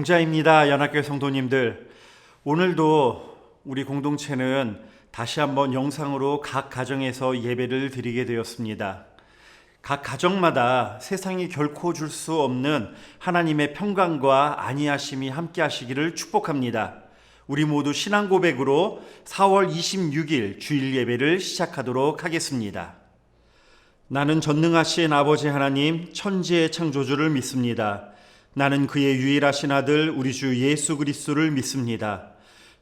공자입니다. 연합교회 성도님들, 오늘도 우리 공동체는 다시 한번 영상으로 각 가정에서 예배를 드리게 되었습니다. 각 가정마다 세상이 결코 줄 수 없는 하나님의 평강과 안위하심이 함께 하시기를 축복합니다. 우리 모두 신앙 고백으로 4월 26일 주일 예배를 시작하도록 하겠습니다. 나는 전능하신 아버지 하나님 천지의 창조주를 믿습니다. 나는 그의 유일하신 아들 우리 주 예수 그리스도를 믿습니다.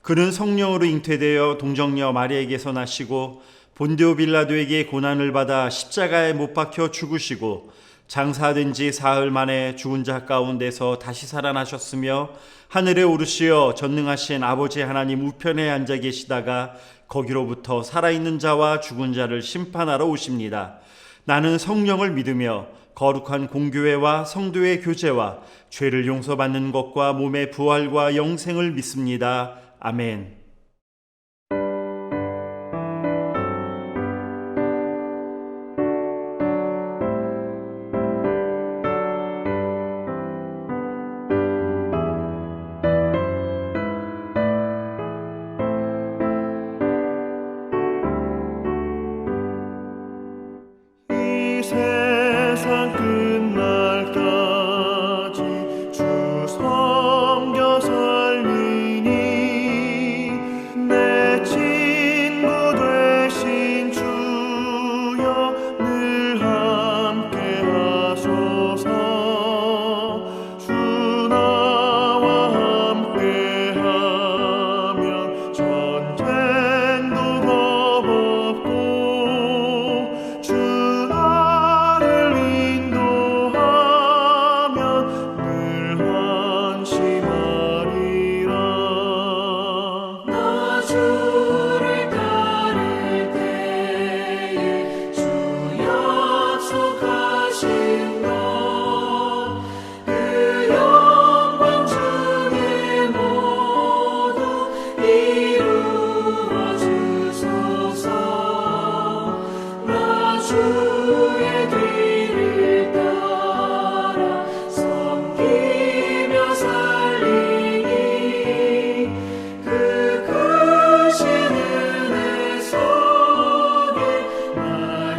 그는 성령으로 잉태되어 동정녀 마리아에게서 나시고 본디오 빌라도에게 고난을 받아 십자가에 못 박혀 죽으시고 장사된 지 사흘 만에 죽은 자 가운데서 다시 살아나셨으며 하늘에 오르시어 전능하신 아버지 하나님 우편에 앉아 계시다가 거기로부터 살아있는 자와 죽은 자를 심판하러 오십니다. 나는 성령을 믿으며 거룩한 공교회와 성도의 교제와 죄를 용서받는 것과 몸의 부활과 영생을 믿습니다. 아멘. 세상 끝날까지 주 섬겨 살리니 내 친구 되신 주여 늘 함께 하소서. 주 나와 함께 하면 전쟁도 겁없고 주 주의 뒤를 따라 섬기며 살리니 그 크신 은혜 속에 날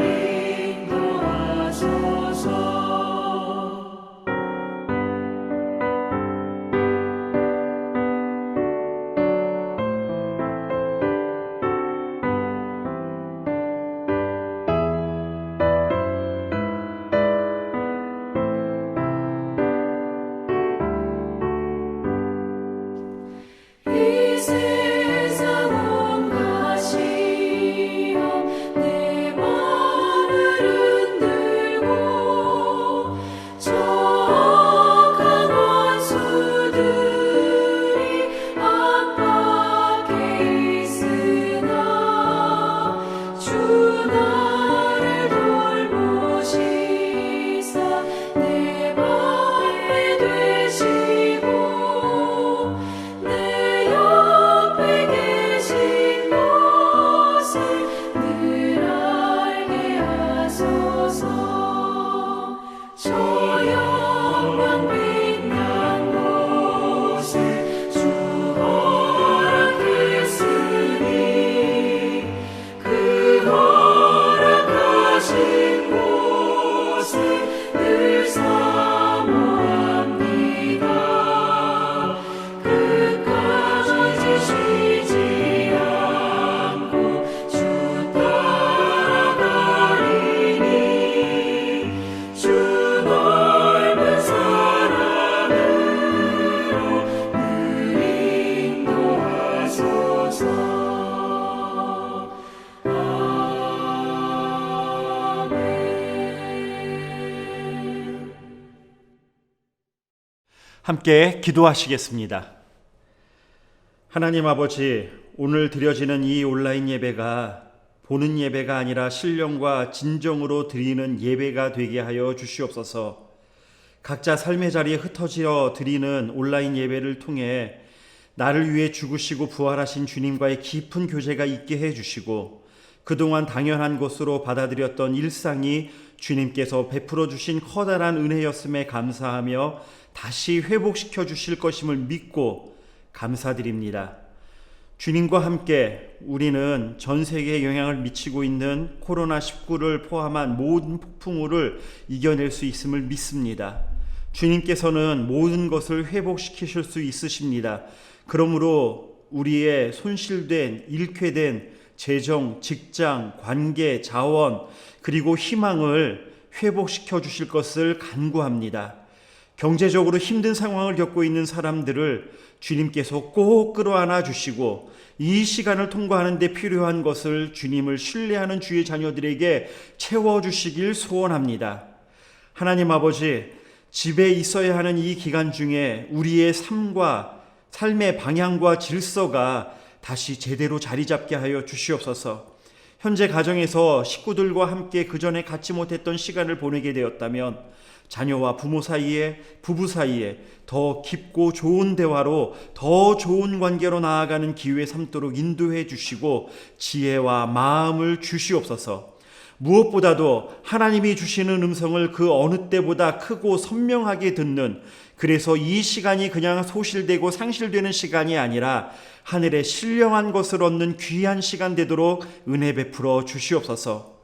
인도하소서. 이 세상 온갖 시험 내 맘을 흔들고 적악한 원수들이 압박해 있으나 주 나를 돌보시사 내 방패 되시고 내 옆에 계신 것을 늘 알게 하소서. 저 영광 빛난 곳을 주 허락했으니 그 허락하신 곳을 늘 사모합니다. 끝까지 쉬지 않고 주 따라가리니 주 넓은 사랑으로 늘 인도하소서. 아멘. 함께 기도하시겠습니다. 하나님 아버지, 오늘 드려지는 이 온라인 예배가 보는 예배가 아니라 신령과 진정으로 드리는 예배가 되게 하여 주시옵소서. 각자 삶의 자리에 흩어져 드리는 온라인 예배를 통해 나를 위해 죽으시고 부활하신 주님과의 깊은 교제가 있게 해주시고 그동안 당연한 것으로 받아들였던 일상이 주님께서 베풀어 주신 커다란 은혜였음에 감사하며 다시 회복시켜 주실 것임을 믿고 감사드립니다. 주님과 함께 우리는 전 세계에 영향을 미치고 있는 코로나19를 포함한 모든 폭풍우를 이겨낼 수 있음을 믿습니다. 주님께서는 모든 것을 회복시키실 수 있으십니다. 그러므로 우리의 손실된, 잃게 재정, 직장, 관계, 자원, 그리고 희망을 회복시켜 주실 것을 간구합니다. 경제적으로 힘든 상황을 겪고 있는 사람들을 주님께서 꼭 끌어안아 주시고 이 시간을 통과하는 데 필요한 것을 주님을 신뢰하는 주의 자녀들에게 채워주시길 소원합니다. 하나님 아버지, 집에 있어야 하는 이 기간 중에 우리의 삶의 방향과 질서가 다시 제대로 자리 잡게 하여 주시옵소서. 현재 가정에서 식구들과 함께 그전에 갖지 못했던 시간을 보내게 되었다면 자녀와 부모 사이에, 부부 사이에 더 깊고 좋은 대화로 더 좋은 관계로 나아가는 기회 삼도록 인도해 주시고 지혜와 마음을 주시옵소서. 무엇보다도 하나님이 주시는 음성을 그 어느 때보다 크고 선명하게 듣는, 그래서 이 시간이 그냥 소실되고 상실되는 시간이 아니라 하늘의 신령한 것을 얻는 귀한 시간 되도록 은혜 베풀어 주시옵소서.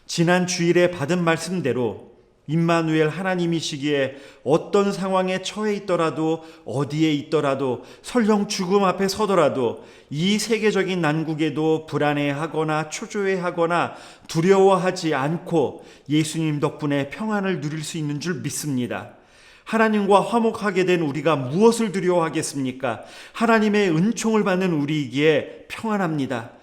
지난 주일에 받은 말씀대로 임마누엘 하나님이시기에 어떤 상황에 처해 있더라도, 어디에 있더라도, 설령 죽음 앞에 서더라도 이 세계적인 난국에도 불안해하거나 초조해하거나 두려워하지 않고 예수님 덕분에 평안을 누릴 수 있는 줄 믿습니다. 하나님과 화목하게 된 우리가 무엇을 두려워하겠습니까? 하나님의 은총을 받는 우리이기에 평안합니다.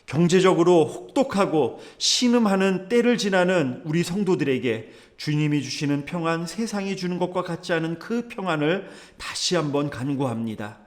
경제적으로 혹독하고 신음하는 때를 지나는 우리 성도들에게 주님이 주시는 평안, 세상이 주는 것과 같지 않은 그 평안을 다시 한번 간구합니다.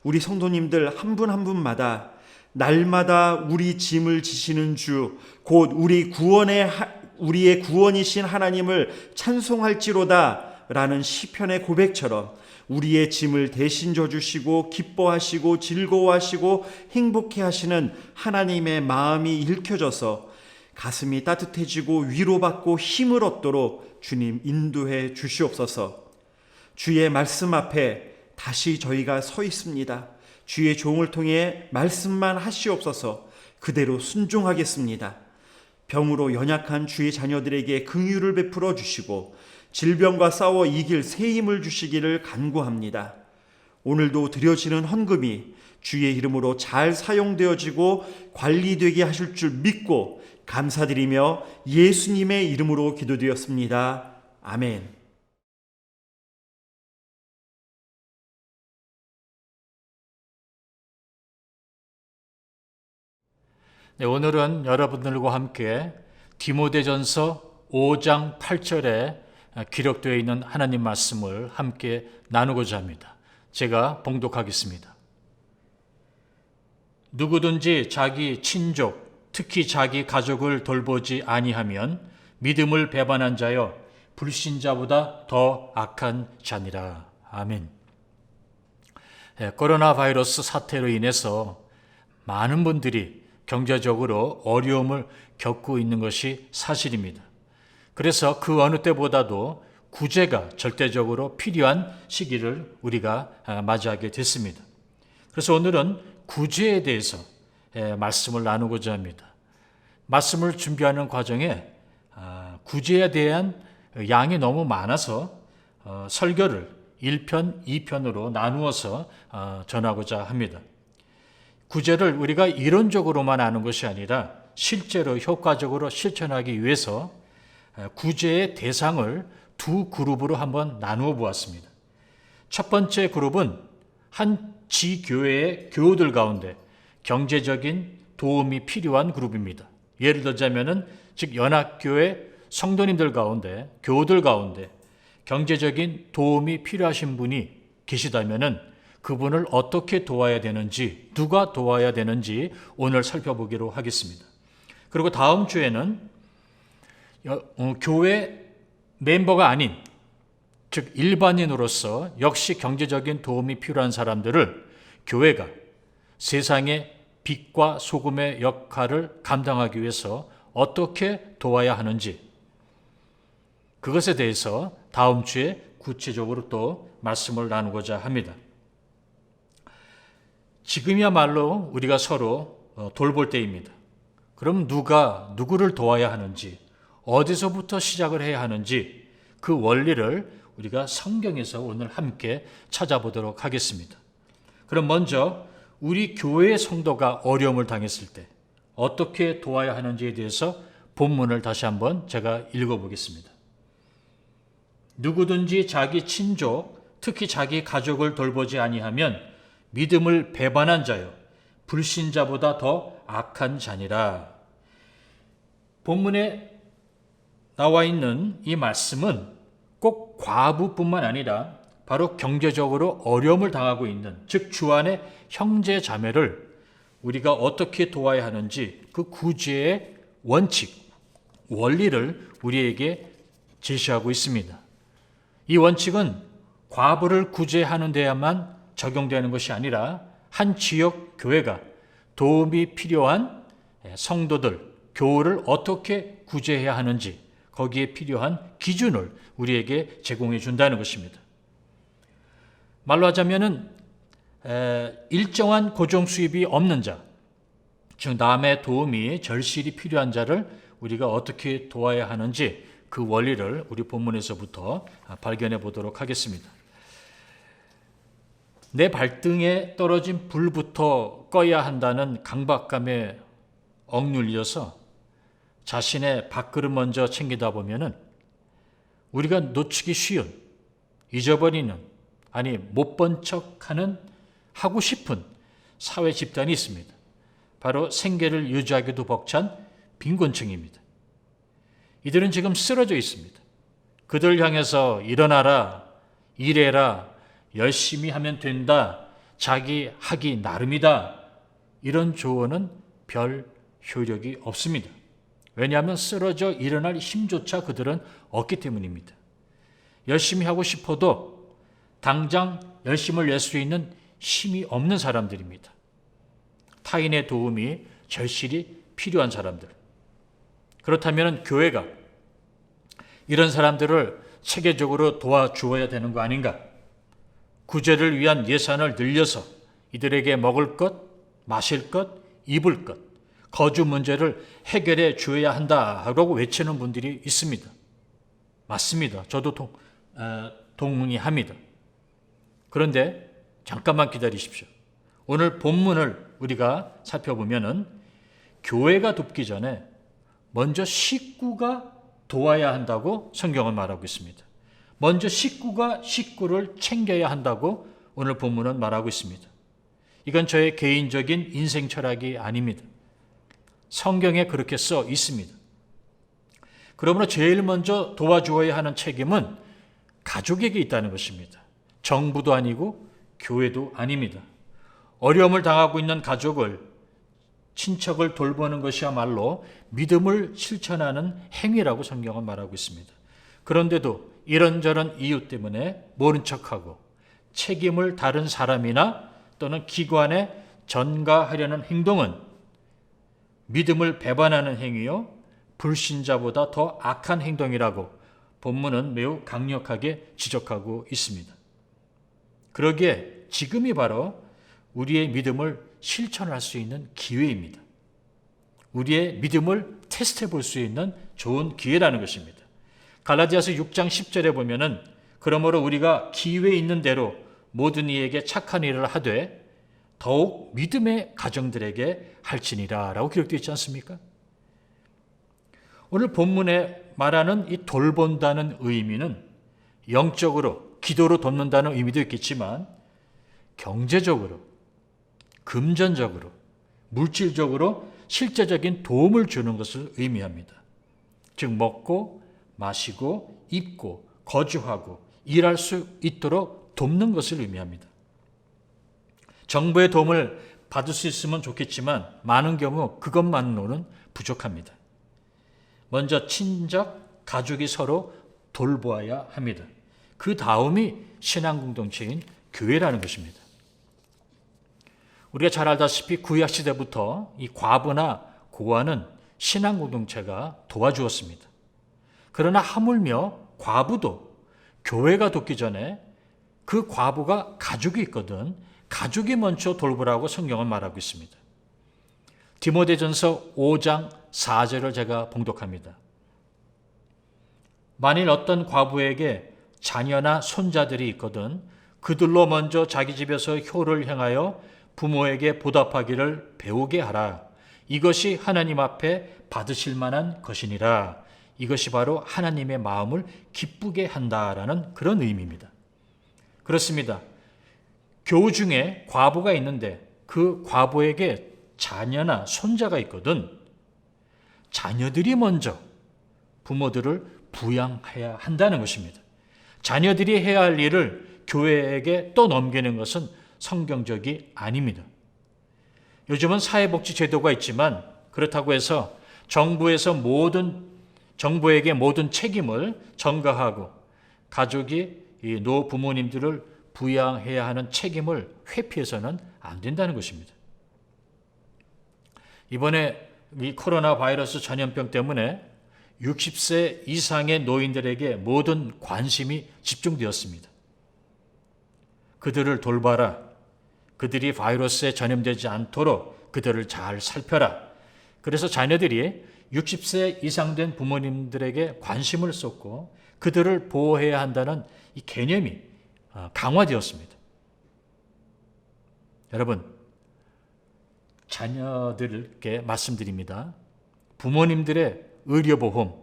우리 성도님들 한 분 한 분마다 날마다 우리 짐을 지시는 주, 곧 우리의 구원이신 하나님을 찬송할지로다 라는 시편의 고백처럼 우리의 짐을 대신 져주시고 기뻐하시고 즐거워하시고 행복해 하시는 하나님의 마음이 읽혀져서 가슴이 따뜻해지고 위로받고 힘을 얻도록 주님 인도해 주시옵소서. 주의 말씀 앞에 다시 저희가 서 있습니다. 주의 종을 통해 말씀만 하시옵소서. 그대로 순종하겠습니다. 병으로 연약한 주의 자녀들에게 긍휼을 베풀어 주시고 질병과 싸워 이길 새 힘을 주시기를 간구합니다. 오늘도 드려지는 헌금이 주의 이름으로 잘 사용되어지고 관리되게 하실 줄 믿고 감사드리며 예수님의 이름으로 기도드렸습니다. 아멘. 네, 오늘은 여러분들과 함께 디모데전서 5장 8절에 기록되어 있는 하나님 말씀을 함께 나누고자 합니다. 제가 봉독하겠습니다. 누구든지 자기 친족, 특히 자기 가족을 돌보지 아니하면 믿음을 배반한 자여 불신자보다 더 악한 자니라. 아멘. 코로나 바이러스 사태로 인해서 많은 분들이 경제적으로 어려움을 겪고 있는 것이 사실입니다. 그래서 그 어느 때보다도 구제가 절대적으로 필요한 시기를 우리가 맞이하게 됐습니다. 그래서 오늘은 구제에 대해서 말씀을 나누고자 합니다. 말씀을 준비하는 과정에 구제에 대한 양이 너무 많아서 설교를 1편, 2편으로 나누어서 전하고자 합니다. 구제를 우리가 이론적으로만 아는 것이 아니라 실제로 효과적으로 실천하기 위해서 구제의 대상을 두 그룹으로 한번 나누어 보았습니다. 첫 번째 그룹은 한 지교회의 교우들 가운데 경제적인 도움이 필요한 그룹입니다. 예를 들자면은 즉 연합교회 성도님들 가운데, 교우들 가운데 경제적인 도움이 필요하신 분이 계시다면은 그분을 어떻게 도와야 되는지, 누가 도와야 되는지 오늘 살펴보기로 하겠습니다. 그리고 다음 주에는 교회 멤버가 아닌, 즉 일반인으로서 역시 경제적인 도움이 필요한 사람들을 교회가 세상에 빛과 소금의 역할을 감당하기 위해서 어떻게 도와야 하는지, 그것에 대해서 다음 주에 구체적으로 또 말씀을 나누고자 합니다. 지금이야말로 우리가 서로 돌볼 때입니다. 그럼 누가 누구를 도와야 하는지, 어디서부터 시작을 해야 하는지 그 원리를 우리가 성경에서 오늘 함께 찾아보도록 하겠습니다. 그럼 먼저 우리 교회의 성도가 어려움을 당했을 때 어떻게 도와야 하는지에 대해서 본문을 다시 한번 제가 읽어보겠습니다. 누구든지 자기 친족, 특히 자기 가족을 돌보지 아니하면 믿음을 배반한 자요, 불신자보다 더 악한 자니라. 본문에 나와 있는 이 말씀은 꼭 과부뿐만 아니라 바로 경제적으로 어려움을 당하고 있는, 즉 주 안의 형제 자매를 우리가 어떻게 도와야 하는지 그 구제의 원칙, 원리를 우리에게 제시하고 있습니다. 이 원칙은 과부를 구제하는 데야만 적용되는 것이 아니라 한 지역 교회가 도움이 필요한 성도들, 교우를 어떻게 구제해야 하는지 거기에 필요한 기준을 우리에게 제공해 준다는 것입니다. 말로 하자면은 일정한 고정 수입이 없는 자, 즉 남의 도움이 절실히 필요한 자를 우리가 어떻게 도와야 하는지 그 원리를 우리 본문에서부터 발견해 보도록 하겠습니다. 내 발등에 떨어진 불부터 꺼야 한다는 강박감에 억눌려서 자신의 밥그릇 먼저 챙기다 보면은 우리가 놓치기 쉬운, 잊어버리는, 아니 못 본 척하는, 하고 싶은 사회 집단이 있습니다. 바로 생계를 유지하기도 벅찬 빈곤층입니다. 이들은 지금 쓰러져 있습니다. 그들 향해서 일어나라, 일해라, 열심히 하면 된다, 자기 하기 나름이다, 이런 조언은 별 효력이 없습니다. 왜냐하면 쓰러져 일어날 힘조차 그들은 없기 때문입니다. 열심히 하고 싶어도 당장 열심을 낼 수 있는 힘이 없는 사람들입니다. 타인의 도움이 절실히 필요한 사람들. 그렇다면 교회가 이런 사람들을 체계적으로 도와주어야 되는 거 아닌가? 구제를 위한 예산을 늘려서 이들에게 먹을 것, 마실 것, 입을 것, 거주 문제를 해결해 주어야 한다라고 외치는 분들이 있습니다. 맞습니다. 저도 동의합니다. 그런데 잠깐만 기다리십시오. 오늘 본문을 우리가 살펴보면은 교회가 돕기 전에 먼저 식구가 도와야 한다고 성경은 말하고 있습니다. 먼저 식구가 식구를 챙겨야 한다고 오늘 본문은 말하고 있습니다. 이건 저의 개인적인 인생 철학이 아닙니다. 성경에 그렇게 써 있습니다. 그러므로 제일 먼저 도와주어야 하는 책임은 가족에게 있다는 것입니다. 정부도 아니고 교회도 아닙니다. 어려움을 당하고 있는 가족을, 친척을 돌보는 것이야말로 믿음을 실천하는 행위라고 성경은 말하고 있습니다. 그런데도 이런저런 이유 때문에 모른 척하고 책임을 다른 사람이나 또는 기관에 전가하려는 행동은 믿음을 배반하는 행위요, 불신자보다 더 악한 행동이라고 본문은 매우 강력하게 지적하고 있습니다. 그러기에 지금이 바로 우리의 믿음을 실천할 수 있는 기회입니다. 우리의 믿음을 테스트해 볼 수 있는 좋은 기회라는 것입니다. 갈라디아서 6장 10절에 보면은 그러므로 우리가 기회 있는 대로 모든 이에게 착한 일을 하되 더욱 믿음의 가정들에게 할지니라 라고 기록되어 있지 않습니까? 오늘 본문에 말하는 이 돌본다는 의미는 영적으로 기도로 돕는다는 의미도 있겠지만 경제적으로, 금전적으로, 물질적으로 실제적인 도움을 주는 것을 의미합니다. 즉 먹고 마시고 입고 거주하고 일할 수 있도록 돕는 것을 의미합니다. 정부의 도움을 받을 수 있으면 좋겠지만 많은 경우 그것만으로는 부족합니다. 먼저 친족, 가족이 서로 돌보아야 합니다. 그 다음이 신앙 공동체인 교회라는 것입니다. 우리가 잘 알다시피 구약 시대부터 이 과부나 고아는 신앙 공동체가 도와주었습니다. 그러나 하물며 과부도 교회가 돕기 전에 그 과부가 가족이 있거든 가족이 먼저 돌보라고 성경은 말하고 있습니다. 디모데전서 5장 4절을 제가 봉독합니다. 만일 어떤 과부에게 자녀나 손자들이 있거든 그들로 먼저 자기 집에서 효를 행하여 부모에게 보답하기를 배우게 하라. 이것이 하나님 앞에 받으실 만한 것이니라. 이것이 바로 하나님의 마음을 기쁘게 한다라는 그런 의미입니다. 그렇습니다. 교우 중에 과부가 있는데 그 과부에게 자녀나 손자가 있거든 자녀들이 먼저 부모들을 부양해야 한다는 것입니다. 자녀들이 해야 할 일을 교회에게 또 넘기는 것은 성경적이 아닙니다. 요즘은 사회복지 제도가 있지만 그렇다고 해서 정부에게 모든 책임을 전가하고 가족이 이 노부모님들을 부양해야 하는 책임을 회피해서는 안 된다는 것입니다. 이번에 이 코로나 바이러스 전염병 때문에 60세 이상의 노인들에게 모든 관심이 집중되었습니다. 그들을 돌봐라. 그들이 바이러스에 전염되지 않도록 그들을 잘 살펴라. 그래서 자녀들이 60세 이상 된 부모님들에게 관심을 쏟고 그들을 보호해야 한다는 이 개념이 강화되었습니다. 여러분, 자녀들께 말씀드립니다. 부모님들의 의료보험,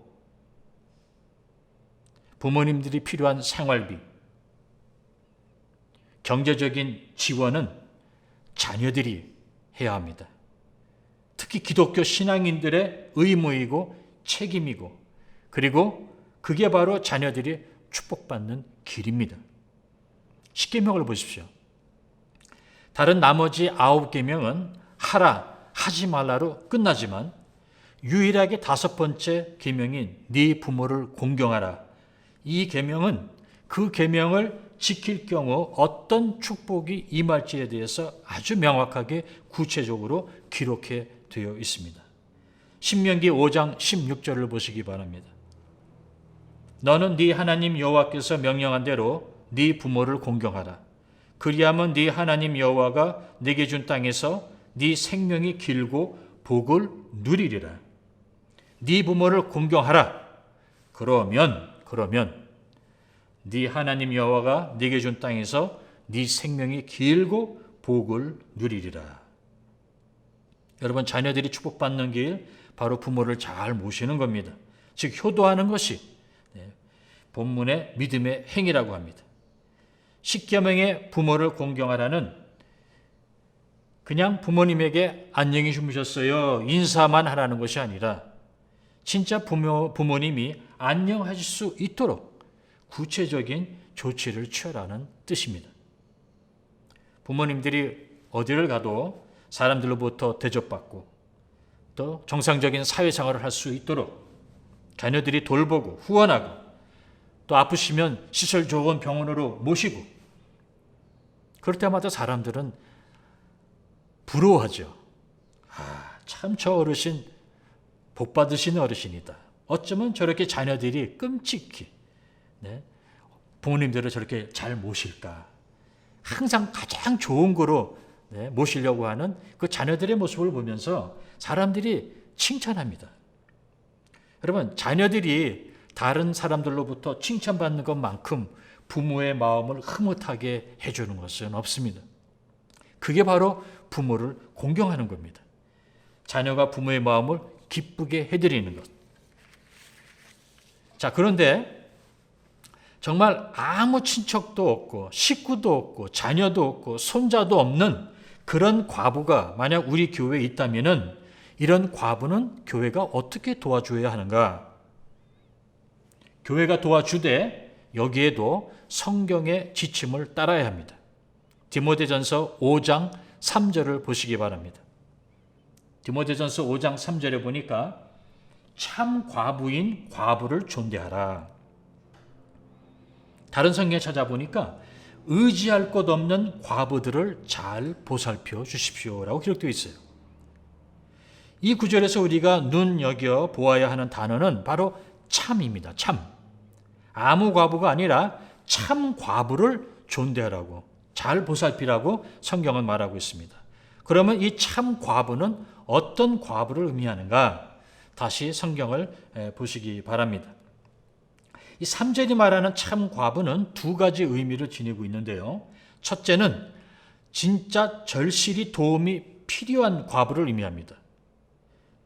부모님들이 필요한 생활비, 경제적인 지원은 자녀들이 해야 합니다. 특히 기독교 신앙인들의 의무이고 책임이고 그리고 그게 바로 자녀들이 축복받는 길입니다. 10계명을 보십시오. 다른 나머지 9계명은 하라, 하지 말라로 끝나지만 유일하게 5번째 계명인 네 부모를 공경하라. 이 계명은 그 계명을 지킬 경우 어떤 축복이 임할지에 대해서 아주 명확하게 구체적으로 기록해 되어 있습니다. 신명기 5장 16절을 보시기 바랍니다. 너는 네 하나님 여호와께서 명령한 대로 네 부모를 공경하라. 그리하면 네 하나님 여호와가 네게 준 땅에서 네 생명이 길고 복을 누리리라. 네 부모를 공경하라. 그러면 네 하나님 여호와가 네게 준 땅에서 네 생명이 길고 복을 누리리라. 여러분, 자녀들이 축복받는 길 바로 부모를 잘 모시는 겁니다. 즉 효도하는 것이 본문의 믿음의 행위라고 합니다. 10계명의 부모를 공경하라는 그냥 부모님에게 안녕히 주무셨어요 인사만 하라는 것이 아니라 진짜 부모님이 안녕하실 수 있도록 구체적인 조치를 취하라는 뜻입니다. 부모님들이 어디를 가도 사람들로부터 대접받고 또 정상적인 사회생활을 할 수 있도록 자녀들이 돌보고 후원하고 또 아프시면 시설 좋은 병원으로 모시고 그럴 때마다 사람들은 부러워하죠. 참 저 어르신 복 받으신 어르신이다. 어쩌면 저렇게 자녀들이 끔찍히 부모님들을 저렇게 잘 모실까. 항상 가장 좋은 거로 모시려고 하는 그 자녀들의 모습을 보면서 사람들이 칭찬합니다. 여러분, 자녀들이 다른 사람들로부터 칭찬받는 것만큼 부모의 마음을 흐뭇하게 해주는 것은 없습니다. 그게 바로 부모를 공경하는 겁니다. 자녀가 부모의 마음을 기쁘게 해드리는 것. 자, 그런데 정말 아무 친척도 없고 식구도 없고 자녀도 없고 손자도 없는 그런 과부가 만약 우리 교회에 있다면은 이런 과부는 교회가 어떻게 도와줘야 하는가? 교회가 도와주되 여기에도 성경의 지침을 따라야 합니다. 디모데전서 5장 3절을 보시기 바랍니다. 디모데전서 5장 3절에 보니까 참 과부인 과부를 존대하라. 다른 성경에 찾아보니까 의지할 곳 없는 과부들을 잘 보살펴 주십시오라고 기록되어 있어요. 이 구절에서 우리가 눈여겨 보아야 하는 단어는 바로 참입니다. 참. 아무 과부가 아니라 참 과부를 존대하라고, 잘 보살피라고 성경은 말하고 있습니다. 그러면 이 참 과부는 어떤 과부를 의미하는가? 다시 성경을 보시기 바랍니다. 이 3절이 말하는 참 과부는 두 가지 의미를 지니고 있는데요. 첫째는 진짜 절실히 도움이 필요한 과부를 의미합니다.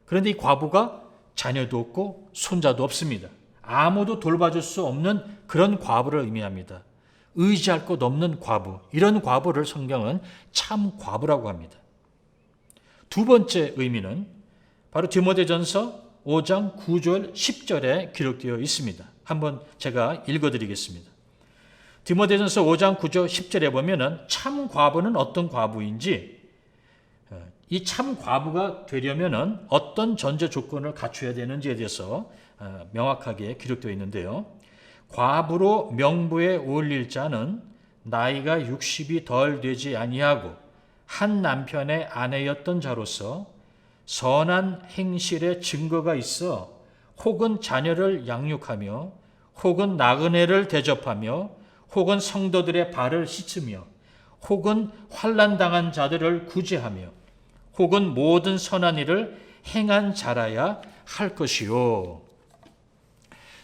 그런데 이 과부가 자녀도 없고 손자도 없습니다. 아무도 돌봐줄 수 없는 그런 과부를 의미합니다. 의지할 곳 없는 과부, 이런 과부를 성경은 참 과부라고 합니다. 두 번째 의미는 바로 디모데전서 5장 9절 10절에 기록되어 있습니다. 한번 제가 읽어드리겠습니다. 디모데전서 5장 9절 10절에 보면은 참 과부는 어떤 과부인지, 이 참 과부가 되려면은 어떤 전제 조건을 갖춰야 되는지에 대해서 명확하게 기록되어 있는데요. 과부로 명부에 올릴 자는 나이가 60이 덜 되지 아니하고 한 남편의 아내였던 자로서 선한 행실의 증거가 있어 혹은 자녀를 양육하며 혹은 나그네를 대접하며 혹은 성도들의 발을 씻으며 혹은 환난당한 자들을 구제하며 혹은 모든 선한 일을 행한 자라야 할 것이요.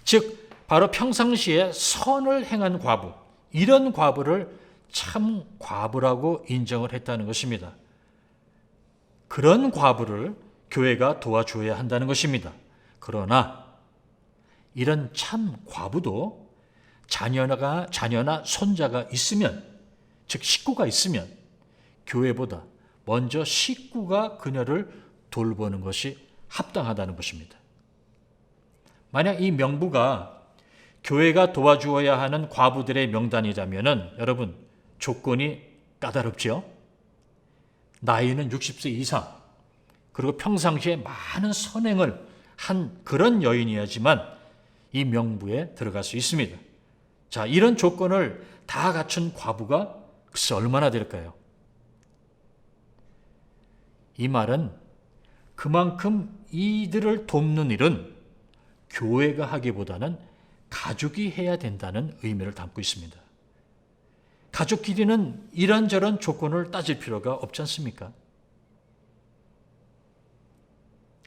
즉 바로 평상시에 선을 행한 과부, 이런 과부를 참 과부라고 인정을 했다는 것입니다. 그런 과부를 교회가 도와줘야 한다는 것입니다. 그러나 이런 참 과부도 자녀나 손자가 있으면, 즉 식구가 있으면 교회보다 먼저 식구가 그녀를 돌보는 것이 합당하다는 것입니다. 만약 이 명부가 교회가 도와주어야 하는 과부들의 명단이라면 여러분, 조건이 까다롭지요? 나이는 60세 이상, 그리고 평상시에 많은 선행을 한 그런 여인이어야지만 이 명부에 들어갈 수 있습니다. 자, 이런 조건을 다 갖춘 과부가 글쎄 얼마나 될까요? 이 말은 그만큼 이들을 돕는 일은 교회가 하기보다는 가족이 해야 된다는 의미를 담고 있습니다. 가족끼리는 이런저런 조건을 따질 필요가 없지 않습니까?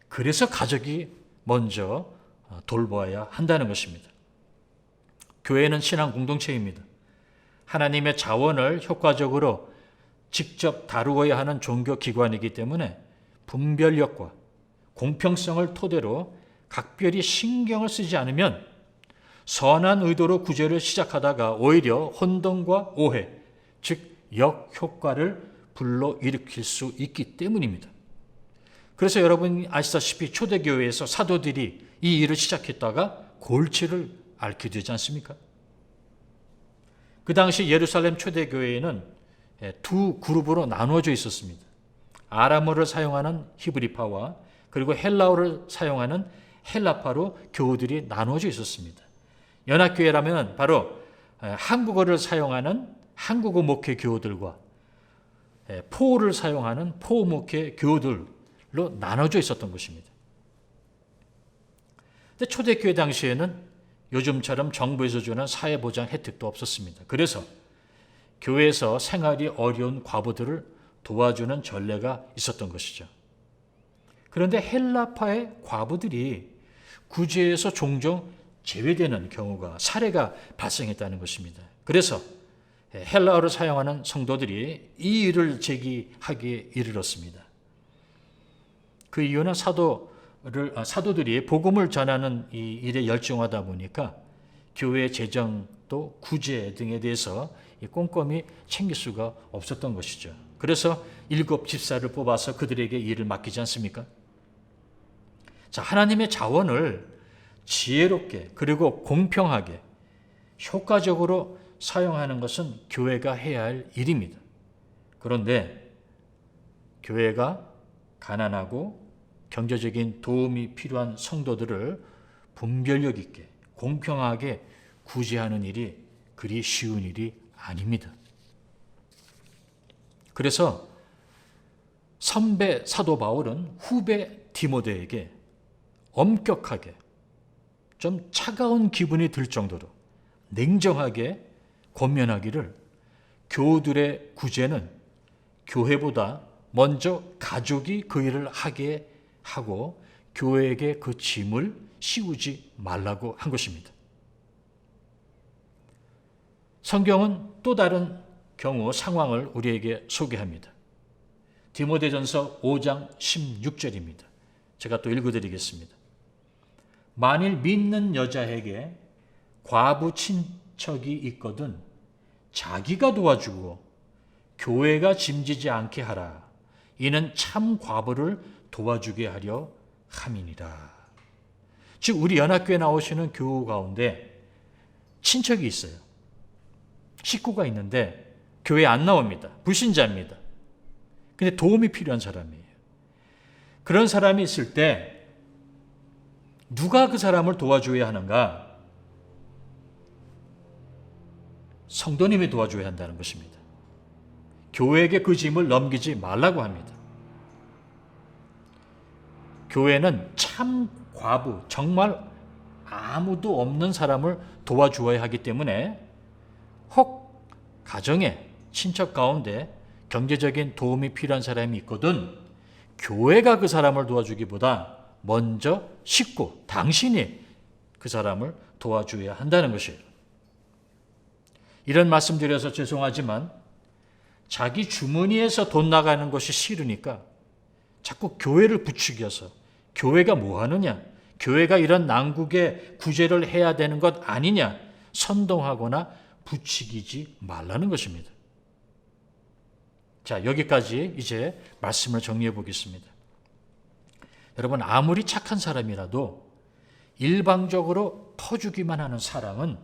그래서 가족이 먼저 돌봐야 한다는 것입니다. 교회는 신앙 공동체입니다. 하나님의 자원을 효과적으로 직접 다루어야 하는 종교기관이기 때문에 분별력과 공평성을 토대로 각별히 신경을 쓰지 않으면 선한 의도로 구제를 시작하다가 오히려 혼동과 오해, 즉 역효과를 불러일으킬 수 있기 때문입니다. 그래서 여러분이 아시다시피 초대교회에서 사도들이 이 일을 시작했다가 골치를 앓게 되지 않습니까? 그 당시 예루살렘 초대교회에는 두 그룹으로 나누어져 있었습니다. 아람어를 사용하는 히브리파와 그리고 헬라어를 사용하는 헬라파로 교우들이 나누어져 있었습니다. 연합교회라면 바로 한국어를 사용하는 한국어 목회 교우들과 포를 사용하는 포 목회 교우들로 나눠져 있었던 것입니다. 근데 초대교회 당시에는 요즘처럼 정부에서 주는 사회보장 혜택도 없었습니다. 그래서 교회에서 생활이 어려운 과부들을 도와주는 전례가 있었던 것이죠. 그런데 헬라파의 과부들이 구제에서 종종 제외되는 경우가, 사례가 발생했다는 것입니다. 그래서 헬라어를 사용하는 성도들이 이 일을 제기하기에 이르렀습니다. 그 이유는 사도들이 복음을 전하는 이 일에 열중하다 보니까 교회 재정도 구제 등에 대해서 꼼꼼히 챙길 수가 없었던 것이죠. 그래서 7 집사를 뽑아서 그들에게 일을 맡기지 않습니까? 자, 하나님의 자원을 지혜롭게 그리고 공평하게 효과적으로 사용하는 것은 교회가 해야 할 일입니다. 그런데 교회가 가난하고 경제적인 도움이 필요한 성도들을 분별력 있게 공평하게 구제하는 일이 그리 쉬운 일이 아닙니다. 그래서 선배 사도 바울은 후배 디모데에게 엄격하게 좀 차가운 기분이 들 정도로 냉정하게 권면하기를 교우들의 구제는 교회보다 먼저 가족이 그 일을 하게 하고 교회에게 그 짐을 씌우지 말라고 한 것입니다. 성경은 또 다른 경우 상황을 우리에게 소개합니다. 디모데전서 5장 16절입니다. 제가 또 읽어드리겠습니다. 만일 믿는 여자에게 과부 친척이 있거든 자기가 도와주고 교회가 짐지지 않게 하라. 이는 참 과부를 도와주게 하려 함이니라. 즉 우리 연합교회 나오시는 교우 가운데 친척이 있어요. 식구가 있는데 교회에 안 나옵니다. 불신자입니다. 근데 도움이 필요한 사람이에요. 그런 사람이 있을 때 누가 그 사람을 도와줘야 하는가? 성도님이 도와줘야 한다는 것입니다. 교회에게 그 짐을 넘기지 말라고 합니다. 교회는 참 과부, 정말 아무도 없는 사람을 도와주어야 하기 때문에 혹 가정에 친척 가운데 경제적인 도움이 필요한 사람이 있거든 교회가 그 사람을 도와주기보다 먼저 식구, 당신이 그 사람을 도와줘야 한다는 것이에요. 이런 말씀 드려서 죄송하지만 자기 주머니에서 돈 나가는 것이 싫으니까 자꾸 교회를 부추겨서 교회가 뭐 하느냐, 교회가 이런 난국에 구제를 해야 되는 것 아니냐 선동하거나 부추기지 말라는 것입니다. 자, 여기까지 이제 말씀을 정리해 보겠습니다. 여러분, 아무리 착한 사람이라도 일방적으로 퍼주기만 하는 사랑은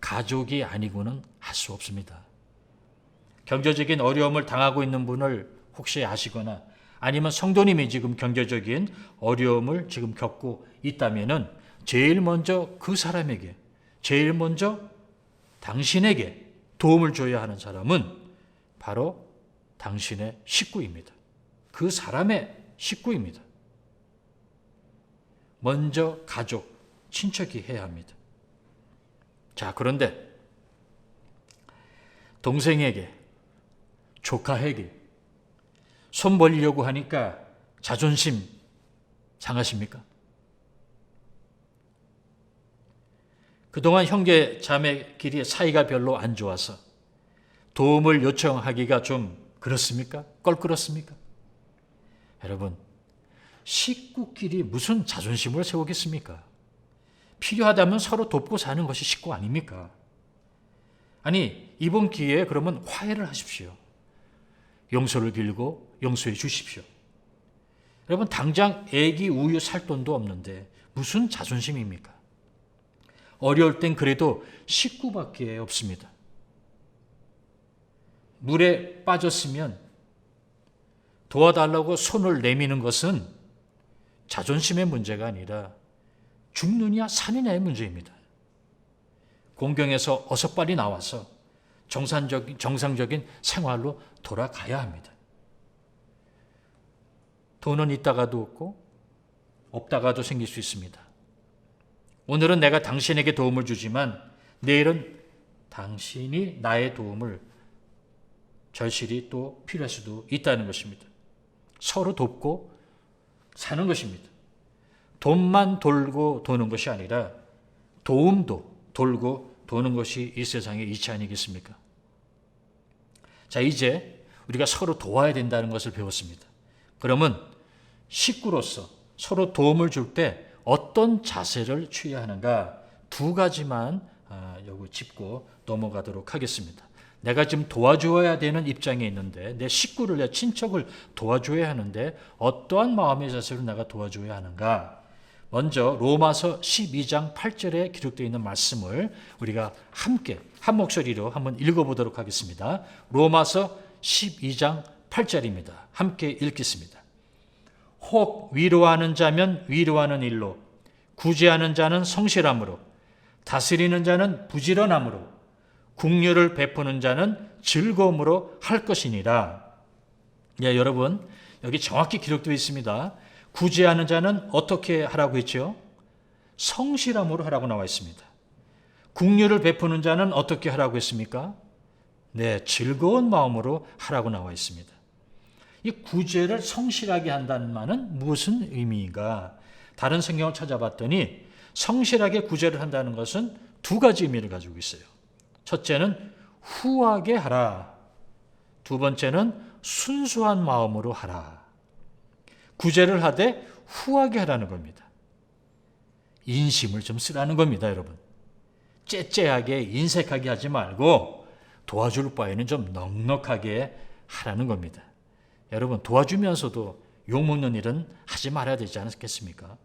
가족이 아니고는 할 수 없습니다. 경제적인 어려움을 당하고 있는 분을 혹시 아시거나 아니면 성도님이 지금 경제적인 어려움을 지금 겪고 있다면은 제일 먼저 그 사람에게, 제일 먼저 당신에게 도움을 줘야 하는 사람은 바로 당신의 식구입니다. 그 사람의 식구입니다. 먼저 가족, 친척이 해야 합니다. 자, 그런데 동생에게, 조카에게 손 벌리려고 하니까 자존심 상하십니까? 그동안 형제 자매끼리 사이가 별로 안 좋아서 도움을 요청하기가 좀 그렇습니까? 껄끄럽습니까? 여러분, 식구끼리 무슨 자존심을 세우겠습니까? 필요하다면 서로 돕고 사는 것이 식구 아닙니까? 아니, 이번 기회에 그러면 화해를 하십시오. 용서를 빌고 용서해 주십시오. 여러분, 당장 애기 우유 살 돈도 없는데 무슨 자존심입니까? 어려울 땐 그래도 식구밖에 없습니다. 물에 빠졌으면 도와달라고 손을 내미는 것은 자존심의 문제가 아니라 죽느냐 사느냐의 문제입니다. 공경에서 어서 빨리 나와서 정상적인 생활로 돌아가야 합니다. 돈은 있다가도 없고 없다가도 생길 수 있습니다. 오늘은 내가 당신에게 도움을 주지만 내일은 당신이 나의 도움을 절실히 또 필요할 수도 있다는 것입니다. 서로 돕고 사는 것입니다. 돈만 돌고 도는 것이 아니라 도움도 돌고 도는 것이 이 세상의 이치 아니겠습니까? 자, 이제 우리가 서로 도와야 된다는 것을 배웠습니다. 그러면 식구로서 서로 도움을 줄 때 어떤 자세를 취해야 하는가 두 가지만 여기 짚고 넘어가도록 하겠습니다. 내가 지금 도와줘야 되는 입장에 있는데 내 식구를, 내 친척을 도와줘야 하는데 어떠한 마음의 자세로 내가 도와줘야 하는가? 먼저 로마서 12장 8절에 기록되어 있는 말씀을 우리가 함께 한 목소리로 한번 읽어보도록 하겠습니다. 로마서 12장 8절입니다. 함께 읽겠습니다. 혹 위로하는 자면 위로하는 일로, 구제하는 자는 성실함으로, 다스리는 자는 부지런함으로, 긍휼을 베푸는 자는 즐거움으로 할 것이니라. 예, 여러분, 여기 정확히 기록되어 있습니다. 구제하는 자는 어떻게 하라고 했죠? 성실함으로 하라고 나와 있습니다. 긍휼을 베푸는 자는 어떻게 하라고 했습니까? 네, 즐거운 마음으로 하라고 나와 있습니다. 이 구제를 성실하게 한다는 말은 무슨 의미인가? 다른 성경을 찾아봤더니 성실하게 구제를 한다는 것은 두 가지 의미를 가지고 있어요. 첫째는 후하게 하라. 두 번째는 순수한 마음으로 하라. 구제를 하되 후하게 하라는 겁니다. 인심을 좀 쓰라는 겁니다, 여러분. 째째하게 인색하게 하지 말고 도와줄 바에는 좀 넉넉하게 하라는 겁니다. 여러분, 도와주면서도 욕먹는 일은 하지 말아야 되지 않겠습니까?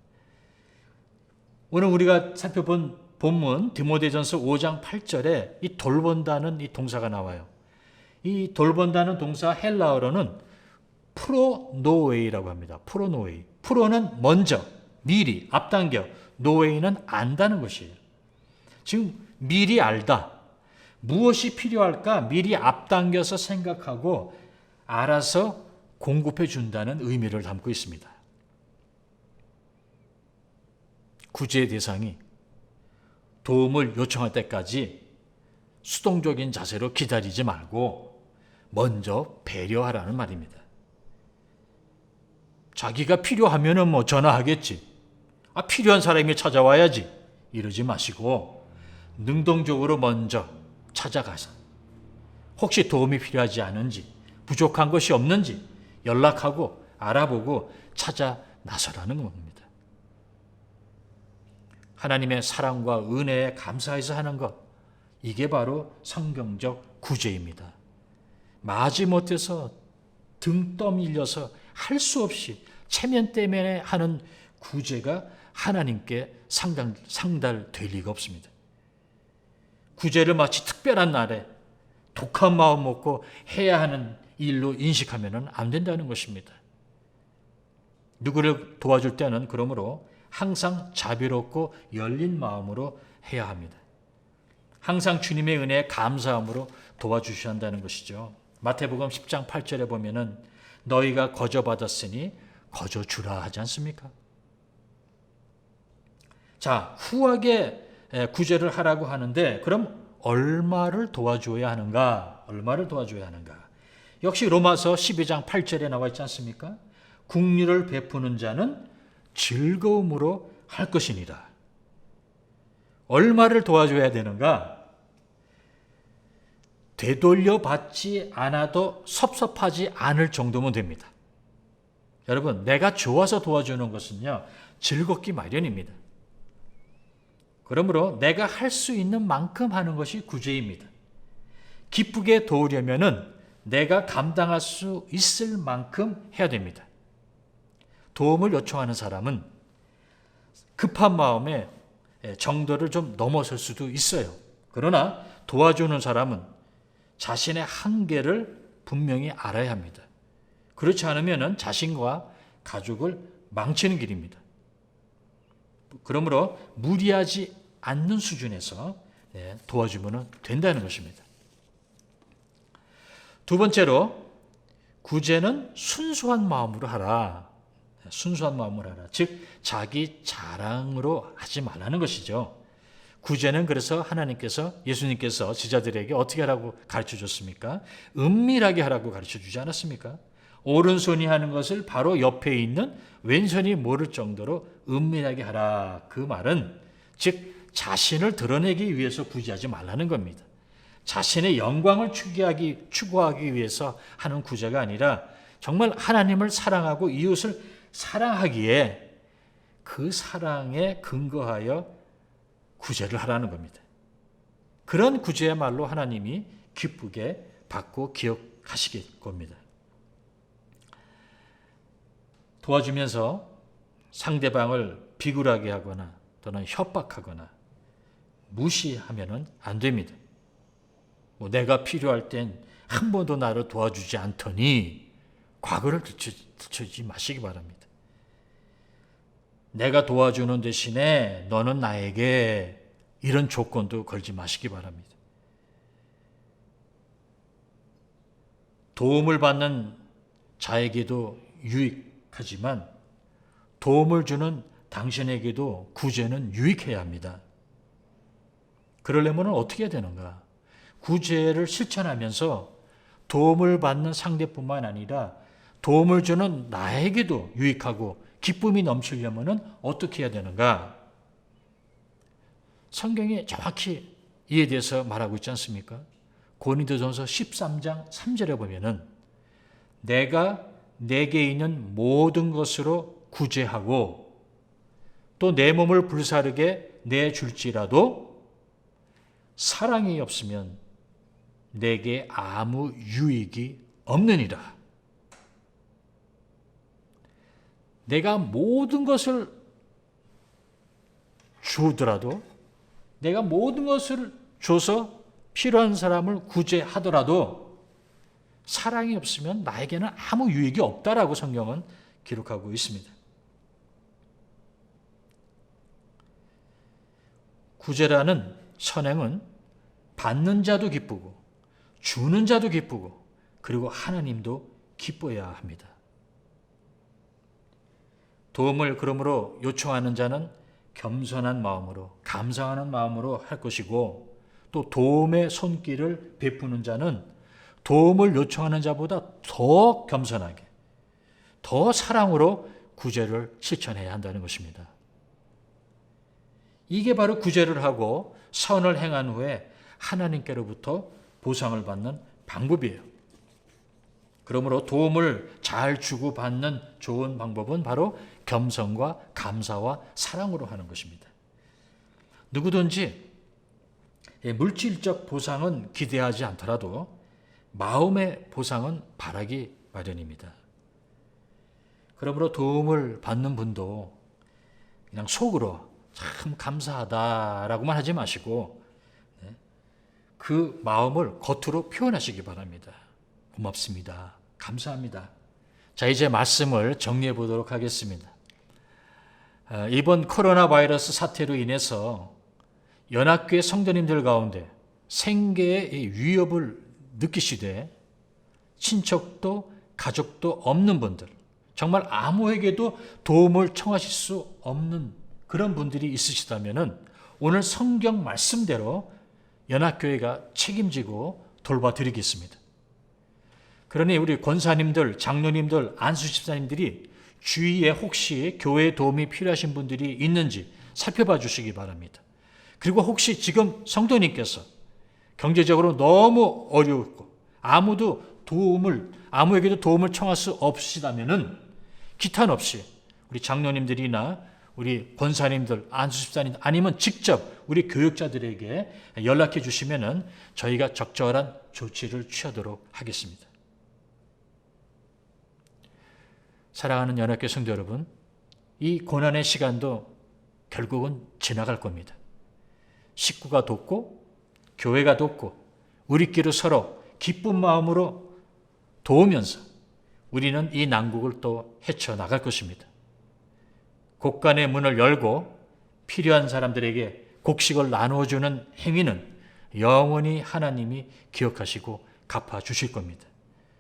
오늘 우리가 살펴본 본문 디모데전서 5장 8절에 이 돌본다는 이 동사가 나와요. 이 돌본다는 동사 헬라어로는 프로노웨이라고 합니다. 프로노웨이. 프로는 먼저, 미리, 앞당겨. 노웨이는 안다는 것이에요. 지금 미리 알다. 무엇이 필요할까 미리 앞당겨서 생각하고 알아서 공급해 준다는 의미를 담고 있습니다. 구제의 대상이 도움을 요청할 때까지 수동적인 자세로 기다리지 말고 먼저 배려하라는 말입니다. 자기가 필요하면은 뭐 전화하겠지. 필요한 사람이 찾아와야지. 이러지 마시고 능동적으로 먼저 찾아가서 혹시 도움이 필요하지 않은지, 부족한 것이 없는지 연락하고 알아보고 찾아 나서라는 겁니다. 하나님의 사랑과 은혜에 감사해서 하는 것, 이게 바로 성경적 구제입니다. 마지못해서 등 떠밀려서 할 수 없이 체면 때문에 하는 구제가 하나님께 상달될 리가 없습니다. 구제를 마치 특별한 날에 독한 마음 먹고 해야 하는 일로 인식하면 안 된다는 것입니다. 누구를 도와줄 때는 그러므로 항상 자비롭고 열린 마음으로 해야 합니다. 항상 주님의 은혜에 감사함으로 도와주셔야 한다는 것이죠. 마태복음 10장 8절에 보면은 너희가 거저 받았으니 거저 주라 하지 않습니까? 자, 후하게 구제를 하라고 하는데 그럼 얼마를 도와줘야 하는가? 얼마를 도와줘야 하는가? 역시 로마서 12장 8절에 나와 있지 않습니까? 긍휼을 베푸는 자는 즐거움으로 할 것이니라. 얼마를 도와줘야 되는가? 되돌려 받지 않아도 섭섭하지 않을 정도면 됩니다. 여러분, 내가 좋아서 도와주는 것은요, 즐겁기 마련입니다. 그러므로 내가 할 수 있는 만큼 하는 것이 구제입니다. 기쁘게 도우려면은 내가 감당할 수 있을 만큼 해야 됩니다. 도움을 요청하는 사람은 급한 마음에 정도를 좀 넘어설 수도 있어요. 그러나 도와주는 사람은 자신의 한계를 분명히 알아야 합니다. 그렇지 않으면 자신과 가족을 망치는 길입니다. 그러므로 무리하지 않는 수준에서 도와주면 된다는 것입니다. 두 번째로 구제는 순수한 마음으로 하라. 순수한 마음으로 하라. 즉 자기 자랑으로 하지 말라는 것이죠. 구제는 그래서 하나님께서 예수님께서 제자들에게 어떻게 하라고 가르쳐 줬습니까? 은밀하게 하라고 가르쳐 주지 않았습니까? 오른손이 하는 것을 바로 옆에 있는 왼손이 모를 정도로 은밀하게 하라. 그 말은 즉 자신을 드러내기 위해서 구제하지 말라는 겁니다. 자신의 영광을 추구하기 위해서 하는 구제가 아니라 정말 하나님을 사랑하고 이웃을 사랑하기에 그 사랑에 근거하여 구제를 하라는 겁니다. 그런 구제야말로 하나님이 기쁘게 받고 기억하시길 겁니다. 도와주면서 상대방을 비굴하게 하거나 또는 협박하거나 무시하면 안 됩니다. 내가 필요할 땐 한 번도 나를 도와주지 않더니 과거를 들추지 마시기 바랍니다. 내가 도와주는 대신에 너는 나에게 이런 조건도 걸지 마시기 바랍니다. 도움을 받는 자에게도 유익하지만 도움을 주는 당신에게도 구제는 유익해야 합니다. 그러려면 어떻게 해야 되는가? 구제를 실천하면서 도움을 받는 상대뿐만 아니라 도움을 주는 나에게도 유익하고 기쁨이 넘치려면 어떻게 해야 되는가? 성경에 정확히 이에 대해서 말하고 있지 않습니까? 고린도전서 13장 3절에 보면은 내가 내게 있는 모든 것으로 구제하고 또 내 몸을 불사르게 내줄지라도 사랑이 없으면 내게 아무 유익이 없느니라. 내가 모든 것을 주더라도 내가 모든 것을 줘서 필요한 사람을 구제하더라도 사랑이 없으면 나에게는 아무 유익이 없다라고 성경은 기록하고 있습니다. 구제라는 선행은 받는 자도 기쁘고 주는 자도 기쁘고 그리고 하나님도 기뻐야 합니다. 도움을 그러므로 요청하는 자는 겸손한 마음으로 감사하는 마음으로 할 것이고 또 도움의 손길을 베푸는 자는 도움을 요청하는 자보다 더 겸손하게 더 사랑으로 구제를 실천해야 한다는 것입니다. 이게 바로 구제를 하고 선을 행한 후에 하나님께로부터 보상을 받는 방법이에요. 그러므로 도움을 잘 주고받는 좋은 방법은 바로 겸손과 감사와 사랑으로 하는 것입니다. 누구든지 물질적 보상은 기대하지 않더라도 마음의 보상은 바라기 마련입니다. 그러므로 도움을 받는 분도 그냥 속으로 참 감사하다라고만 하지 마시고 그 마음을 겉으로 표현하시기 바랍니다. 고맙습니다. 감사합니다. 자, 이제 말씀을 정리해 보도록 하겠습니다. 이번 코로나 바이러스 사태로 인해서 연합교회 성도님들 가운데 생계의 위협을 느끼시되 친척도 가족도 없는 분들, 정말 아무에게도 도움을 청하실 수 없는 그런 분들이 있으시다면 오늘 성경 말씀대로 연합교회가 책임지고 돌봐드리겠습니다. 그러니 우리 권사님들, 장로님들, 안수집사님들이 주위에 혹시 교회 도움이 필요하신 분들이 있는지 살펴봐 주시기 바랍니다. 그리고 혹시 지금 성도님께서 경제적으로 너무 어렵고 아무에게도 도움을 청할 수 없으시다면은 기탄 없이 우리 장로님들이나 우리 권사님들, 안수집사님 아니면 직접 우리 교육자들에게 연락해 주시면은 저희가 적절한 조치를 취하도록 하겠습니다. 사랑하는 연합교회 성도 여러분, 이 고난의 시간도 결국은 지나갈 겁니다. 식구가 돕고 교회가 돕고 우리끼리 서로 기쁜 마음으로 도우면서 우리는 이 난국을 또 헤쳐나갈 것입니다. 곡간의 문을 열고 필요한 사람들에게 곡식을 나누어주는 행위는 영원히 하나님이 기억하시고 갚아주실 겁니다.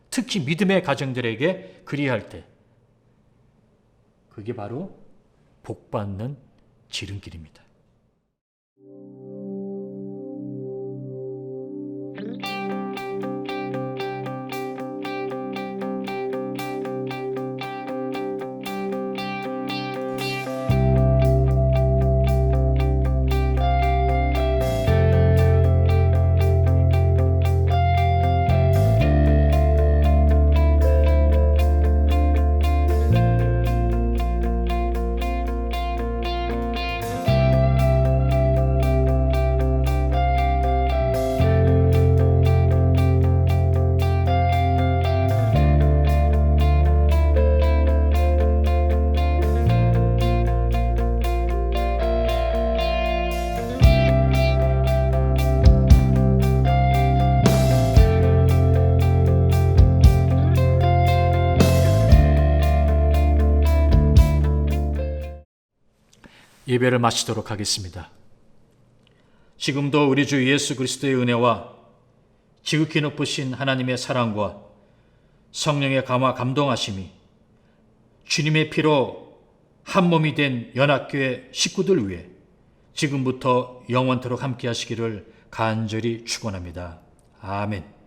특히 믿음의 가정들에게 그리할 때 그게 바로 복받는 지름길입니다. 예배를 마치도록 하겠습니다. 지금도 우리 주 예수 그리스도의 은혜와 지극히 높으신 하나님의 사랑과 성령의 감화 감동하심이 주님의 피로 한 몸이 된 연합교회 식구들 위해 지금부터 영원토록 함께 하시기를 간절히 축원합니다. 아멘.